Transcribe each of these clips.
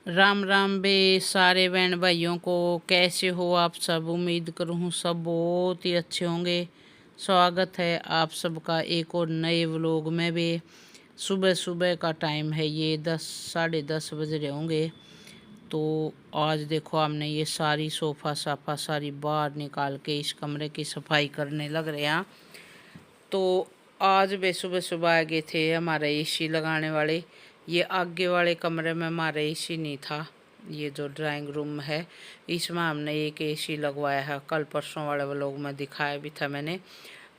राम राम बे सारे बहन भाइयों को। कैसे हो आप सब? उम्मीद करूँ सब बहुत ही अच्छे होंगे। स्वागत है आप सबका एक और नए व्लॉग में भी। सुबह सुबह का टाइम है, ये 10 साढ़े 10 बज रहे होंगे। तो आज देखो हमने ये सारी सोफ़ा साफा सारी बाहर निकाल के इस कमरे की सफाई करने लग रहे हैं। तो आज वे सुबह सुबह आ गए थे हमारे एसी लगाने वाले। ये आगे वाले कमरे में हमारा एसी नहीं था, ये जो ड्राइंग रूम है इसमें हमने एक एसी लगवाया है। कल परसों वाले व्लॉग में दिखाया भी था मैंने।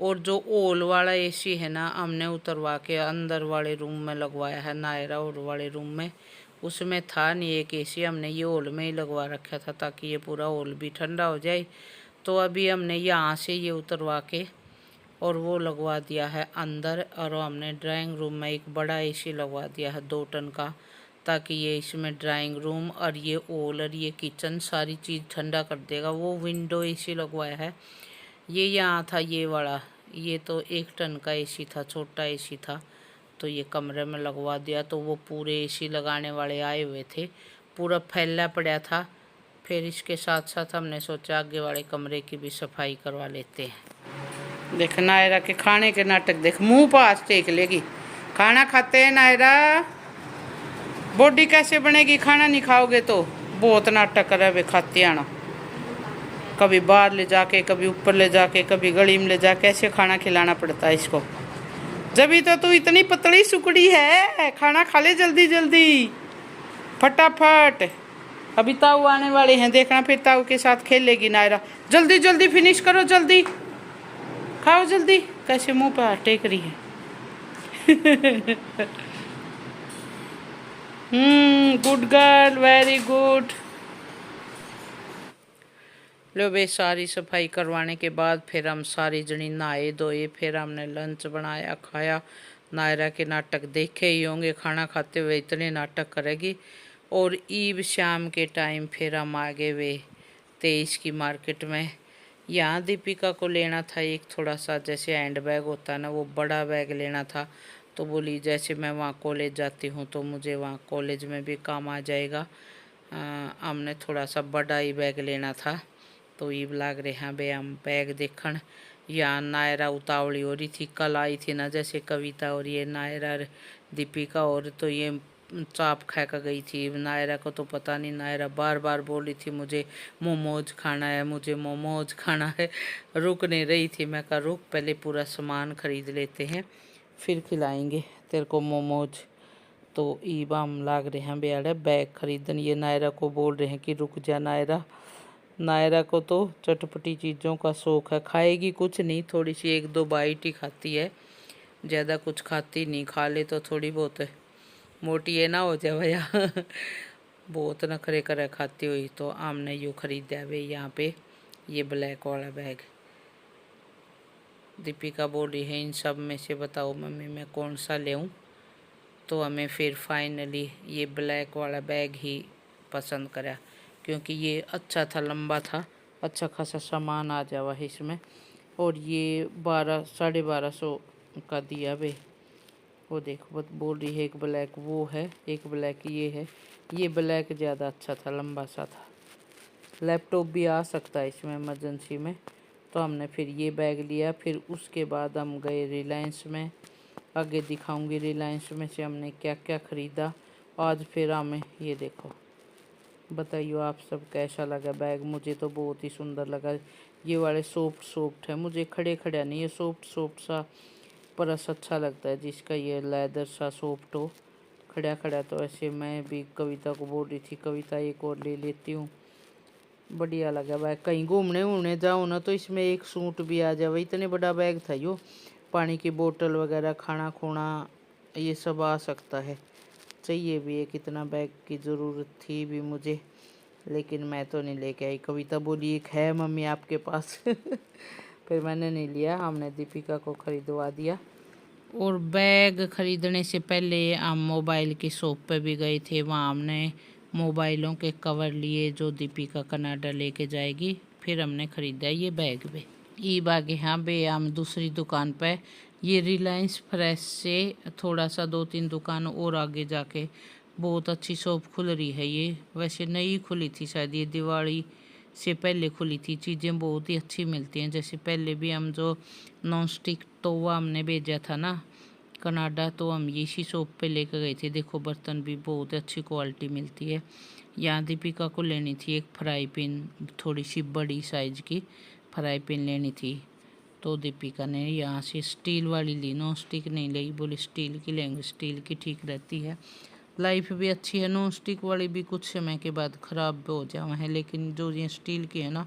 और जो ओल वाला एसी है ना, हमने उतरवा के अंदर वाले रूम में लगवाया है, नायरा और वाले रूम में। उसमें था नहीं एक एसी, हमने ये ओल में ही लगवा रखा था ताकि ये पूरा ओल भी ठंडा हो जाए। तो अभी हमने यहाँ से ये उतरवा के और वो लगवा दिया है अंदर। और हमने ड्राइंग रूम में एक बड़ा एसी लगवा दिया है 2 टन का, ताकि ये इसमें ड्राइंग रूम और ये ओल और ये किचन सारी चीज़ ठंडा कर देगा। वो विंडो एसी लगवाया है। ये यहाँ था ये वाला, ये तो 1 टन का एसी था, छोटा एसी था, तो ये कमरे में लगवा दिया। तो वो पूरे एसी लगाने वाले आए हुए थे, पूरा फैला पड़ा था। फिर इसके साथ साथ हमने सोचा आगे वाले कमरे की भी सफाई करवा लेते हैं। देख नायरा के खाने के नाटक देख, मुंह पास टेक लेगी। खाना खाते हैं नायरा, बॉडी कैसे बनेगी? खाना नहीं खाओगे तो। बहुत नाटक कर रहे खाते आना, कभी बाहर ले जाके, कभी ऊपर ले जाके, कभी गली में ले जाके, ऐसे खाना खिलाना पड़ता है इसको। जब तो तू इतनी पतली सुकड़ी है, खाना खा ले जल्दी जल्दी फटाफट। अभी ताऊ आने वाले हैं, देखना फिर ताऊ के साथ खेलेगी नायरा। जल्दी जल्दी फिनिश करो, जल्दी खाओ जल्दी। कैसे मुंह पे हाथ टेक रही है। Good girl, very good. लो बे सारी सफाई करवाने के बाद फिर हम सारी जनी नहाए धोए, फिर हमने लंच बनाया खाया। नायरा के नाटक देखे ही होंगे, खाना खाते हुए इतने नाटक करेगी। और ईव शाम के टाइम फिर हम आ गए वे 23 की मार्केट में। यहाँ दीपिका को लेना था एक थोड़ा सा जैसे हैंड बैग होता है ना, वो बड़ा बैग लेना था। तो बोली जैसे मैं वहाँ कॉलेज जाती हूँ तो मुझे वहाँ कॉलेज में भी काम आ जाएगा। हमने थोड़ा सा बड़ा ही बैग लेना था। तो ईब लाग रहे हैं बे हम बैग देखन। यहाँ नायरा उतावली हो रही थी, कल आई थी ना जैसे कविता और ये नायरा दीपिका, और तो ये चाप खा कर गई थी। नायरा को तो पता नहीं, नायरा बार बार बोल रही थी मुझे मोमोज खाना है, मुझे मोमोज खाना है। रुक नहीं रही थी। मैं कहा रुक, पहले पूरा सामान खरीद लेते हैं फिर खिलाएंगे तेरे को मोमोज। तो ईबा हम लाग रहे हैं बेड़ा बैग खरीदन। ये नायरा को बोल रहे हैं कि रुक जा नायरा। नायरा को तो चटपटी चीज़ों का शौक़ है, खाएगी कुछ नहीं, थोड़ी सी 1-2 बाइट ही खाती है, ज़्यादा कुछ खाती नहीं। खा ले तो थोड़ी बहुत मोटी है ना हो जाए भैया। बहुत नखरे करे खाती हुई। तो हमने यूँ खरीदा है यहाँ पे ये ब्लैक वाला बैग। दीपिका बोल रही है इन सब में से बताओ मम्मी मैं कौन सा लेऊँ। तो हमें फिर फाइनली ये ब्लैक वाला बैग ही पसंद करा, क्योंकि ये अच्छा था, लंबा था, अच्छा खासा सामान आ जावा है इसमें। और ये 1200-1250 का दिया बे। वो देखो बोल रही है एक ब्लैक वो है, एक ब्लैक ये है। ये ब्लैक ज़्यादा अच्छा था, लंबा सा था, लैपटॉप भी आ सकता है इसमें इमरजेंसी में। तो हमने फिर ये बैग लिया। फिर उसके बाद हम गए रिलायंस में। आगे दिखाऊंगी रिलायंस में से हमने क्या क्या ख़रीदा आज। फिर हमें ये देखो, बताइए आप सब कैसा लगा बैग। मुझे तो बहुत ही सुंदर लगा। ये वाले सॉफ्ट है, मुझे खड़े खड़ा नहीं, ये सॉफ्ट सा परस अच्छा लगता है जिसका ये लेदर सा सॉफ्ट हो। खड़ा खड़ा तो ऐसे मैं भी कविता को बोल रही थी कविता एक और ले लेती हूँ। बढ़िया लगा बैग। कहीं घूमने वूमने जाओ ना तो इसमें एक सूट भी आ जाए। इतने बड़ा बैग था यो, पानी की बोतल वगैरह, खाना खूना ये सब आ सकता है। चाहिए भी है, कितना बैग की ज़रूरत थी भी मुझे, लेकिन मैं तो नहीं लेके आई। कविता बोली एक है मम्मी आपके पास। फिर मैंने नहीं लिया, हमने दीपिका को खरीदवा दिया। और बैग खरीदने से पहले हम मोबाइल की शॉप पे भी गए थे। वहाँ हमने मोबाइलों के कवर लिए जो दीपिका कनाडा लेके जाएगी। फिर हमने ख़रीदा ये बैग भी। ई बागे हाँ बे हम दूसरी दुकान पे, ये रिलायंस फ्रेश से थोड़ा सा 2-3 दुकान और आगे जाके बहुत अच्छी शॉप खुल रही है ये, वैसे नई खुली थी शायद, ये दिवाली से पहले खुली थी। चीज़ें बहुत ही अच्छी मिलती हैं। जैसे पहले भी हम जो नॉन स्टिक तवा हमने भेजा था ना कनाडा, तो हम इसी शॉप पे लेकर गए थे। देखो बर्तन भी बहुत अच्छी क्वालिटी मिलती है। यहाँ दीपिका को लेनी थी एक फ्राई पैन, थोड़ी सी बड़ी साइज की फ्राई पैन लेनी थी, तो दीपिका ने यहाँ से स्टील वाली ली, नॉन स्टिक नहीं ली। बोली स्टील की लेंगे, स्टील की ठीक रहती है, लाइफ भी अच्छी है। नॉन स्टिक वाली भी कुछ समय के बाद ख़राब हो जाए हैं, लेकिन जो ये स्टील की है ना,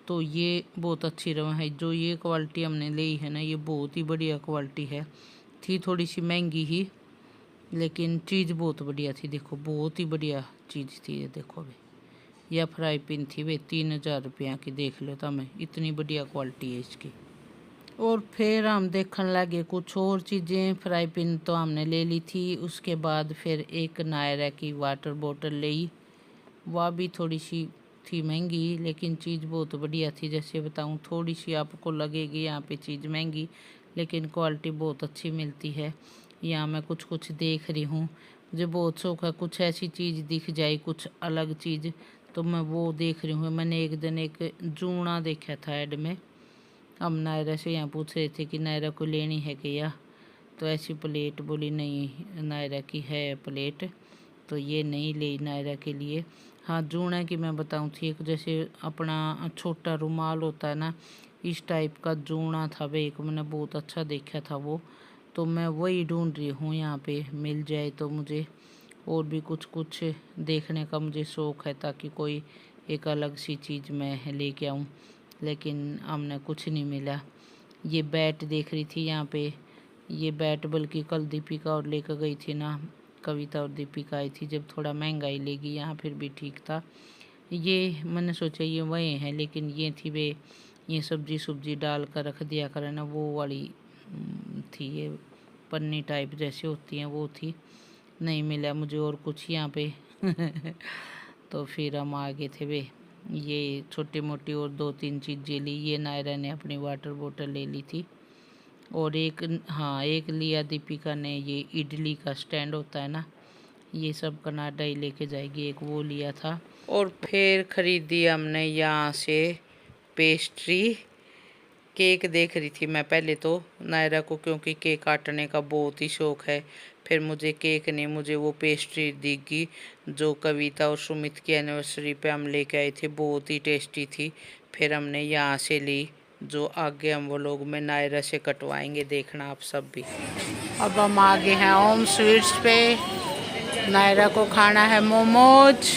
तो ये बहुत अच्छी रवा है। जो ये क्वालिटी हमने ली है ना, ये बहुत ही बढ़िया क्वालिटी है। थी थोड़ी सी महंगी ही, लेकिन चीज़ बहुत बढ़िया थी। देखो बहुत ही बढ़िया चीज़ थी ये। देखो भाई यह फ्राई पैन थी वे 3000 रुपया की, देख लो तो मैं, इतनी बढ़िया क्वालिटी है इसकी। और फिर हम देखने लगे कुछ और चीज़ें। फ्राई पैन तो हमने ले ली थी, उसके बाद फिर एक नायरा की वाटर बोतल ली। वह भी थोड़ी सी थी महंगी, लेकिन चीज़ बहुत बढ़िया थी। जैसे बताऊं, थोड़ी सी आपको लगेगी यहाँ पे चीज़ महंगी, लेकिन क्वालिटी बहुत अच्छी मिलती है। यहाँ मैं कुछ कुछ देख रही हूँ, मुझे बहुत शौक है कुछ ऐसी चीज़ दिख जाए, कुछ अलग चीज़, तो मैं वो देख रही हूँ। मैंने एक दिन एक जूना देखा था ऐड में। हम नायरा से यहाँ पूछ रहे थे कि नायरा को लेनी है क्या, तो ऐसी प्लेट, बोली नहीं नायरा की है प्लेट, तो ये नहीं ली नायरा के लिए। हाँ जूना की मैं बताऊँ थी, एक जैसे अपना छोटा रुमाल होता है ना, इस टाइप का जूना था वे, एक मैंने बहुत अच्छा देखा था वो, तो मैं वही ढूंढ रही हूँ यहाँ पे मिल जाए तो मुझे। और भी कुछ कुछ देखने का मुझे शौक़ है, ताकि कोई एक अलग सी चीज़ मैं लेके आऊँ, लेकिन हमने कुछ नहीं मिला। ये बैट देख रही थी यहाँ पे, ये बैट बल्कि कल दीपिका और लेकर गई थी ना, कविता और दीपिका आई थी जब, थोड़ा महंगा ही लेगी, यहाँ फिर भी ठीक था। ये मैंने सोचा ये वही है, लेकिन ये थी वे, ये सब्जी डाल कर रख दिया करे ना, वो वाली थी, ये पन्नी टाइप जैसे होती हैं वो थी। नहीं मिला मुझे और कुछ यहाँ पे तो फिर हम आगे थे वे, ये छोटी मोटी और 2-3 चीज़ें ली। ये नायरा ने अपनी वाटर बोतल ले ली थी, और एक, हाँ एक लिया दीपिका ने, ये इडली का स्टैंड होता है ना, ये सब कनाडा ही लेके जाएगी, एक वो लिया था। और फिर ख़रीदी हमने यहाँ से पेस्ट्री। केक देख रही थी मैं पहले तो नायरा को, क्योंकि केक काटने का बहुत ही शौक़ है। फिर मुझे केक नहीं, मुझे वो पेस्ट्री दिखी जो कविता और सुमित की एनिवर्सरी पे हम लेके आए थे, बहुत ही टेस्टी थी। फिर हमने यहाँ से ली, जो आगे हम वो लोग में नायरा से कटवाएंगे, देखना आप सब भी। अब हम आगे हैं ओम स्वीट्स पे। नायरा को खाना है मोमोज।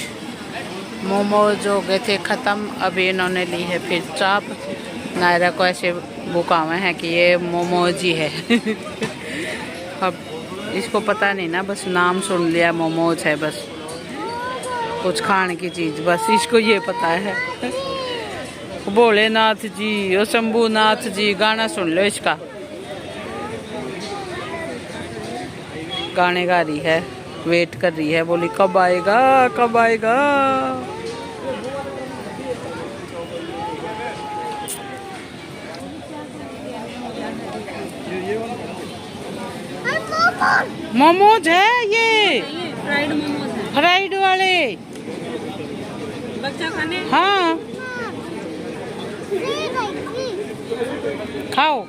मोमोज हो गए थे ख़त्म, अभी इन्होंने ली है फिर चाप। नायरा को ऐसे बुकावे हैं कि ये मोमोज ही है अब इसको पता नहीं ना, बस नाम सुन लिया मोमोज है, बस कुछ खाने की चीज़, बस इसको ये पता है। भोलेनाथ जी और शंभूनाथ जी, गाना सुन लो इसका, गाने गा रही है, वेट कर रही है, बोली कब आएगा कब आएगा। मोमोज है ये, फ्राइड मोमोज है, फ्राइड वाले बच्चा खाने। हाँ खाओ।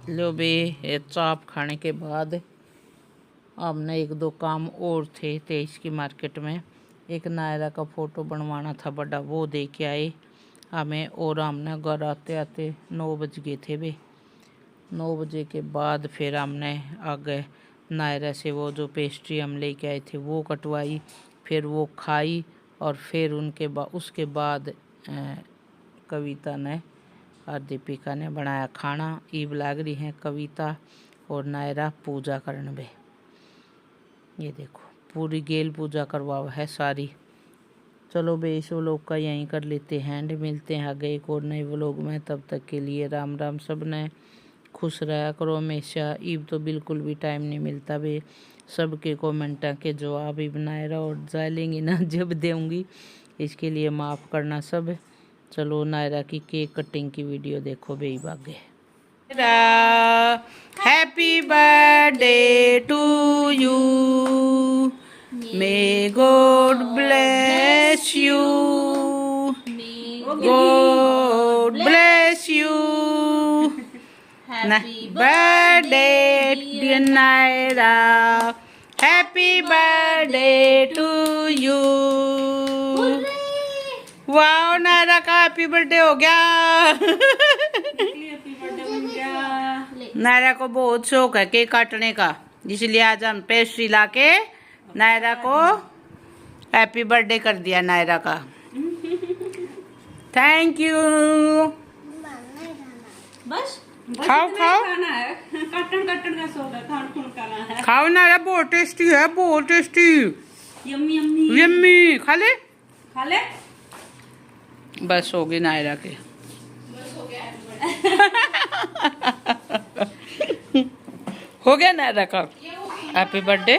लो बे, ये चाप खाने के बाद हमने 1-2 काम और थे तेईस की मार्केट में। एक नायरा का फ़ोटो बनवाना था बड़ा, वो दे के आए हमें, और हमने घर आते आते 9 बज गए थे वे। 9 बजे के बाद फिर हमने आगे नायरा से वो जो पेस्ट्री हम लेके आए थे वो कटवाई, फिर वो खाई, और फिर उसके बाद कविता ने और दीपिका ने बनाया खाना। ईब लाग रही हैं कविता और नायरा पूजा करने में। ये देखो पूरी गेल पूजा करवावा है सारी। चलो बे, इस व्लॉग का यहीं कर लेते हैं एंड, मिलते हैं आगे एक और नए व्लॉग में। तब तक के लिए राम राम। सब ने खुश रहा करो हमेशा। ईब तो बिल्कुल भी टाइम नहीं मिलता बे, सबके कमेंटा के जवाब ईब नायरा और जालेंगी ना जब दूँगी, इसके लिए माफ़ करना सब। चलो नायरा की केक कटिंग की वीडियो देखो बेई बागे। Happy birthday to you, may God bless you, God bless you. Happy birthday dear Naira, happy birthday to you. Wow Naira का हैप्पी बर्थडे हो गया। नायरा को बहुत शौक है केक काटने का, इसलिए आज हम पेस्ट्री लाके नायरा को हैप्पी बर्थडे कर दिया नायरा का। Thank you. बस खाओ खाओ खाना है, कटन का शौक है, खान खून खाना है। खाओ नायरा, बहुत टेस्टी है, बहुत टेस्टी। यम्मी यम्मी यम्मी, खा ले। खा ले। बस हो गई नायरा के। बस हो गया। हो गया नायरा का हैप्पी बर्थडे।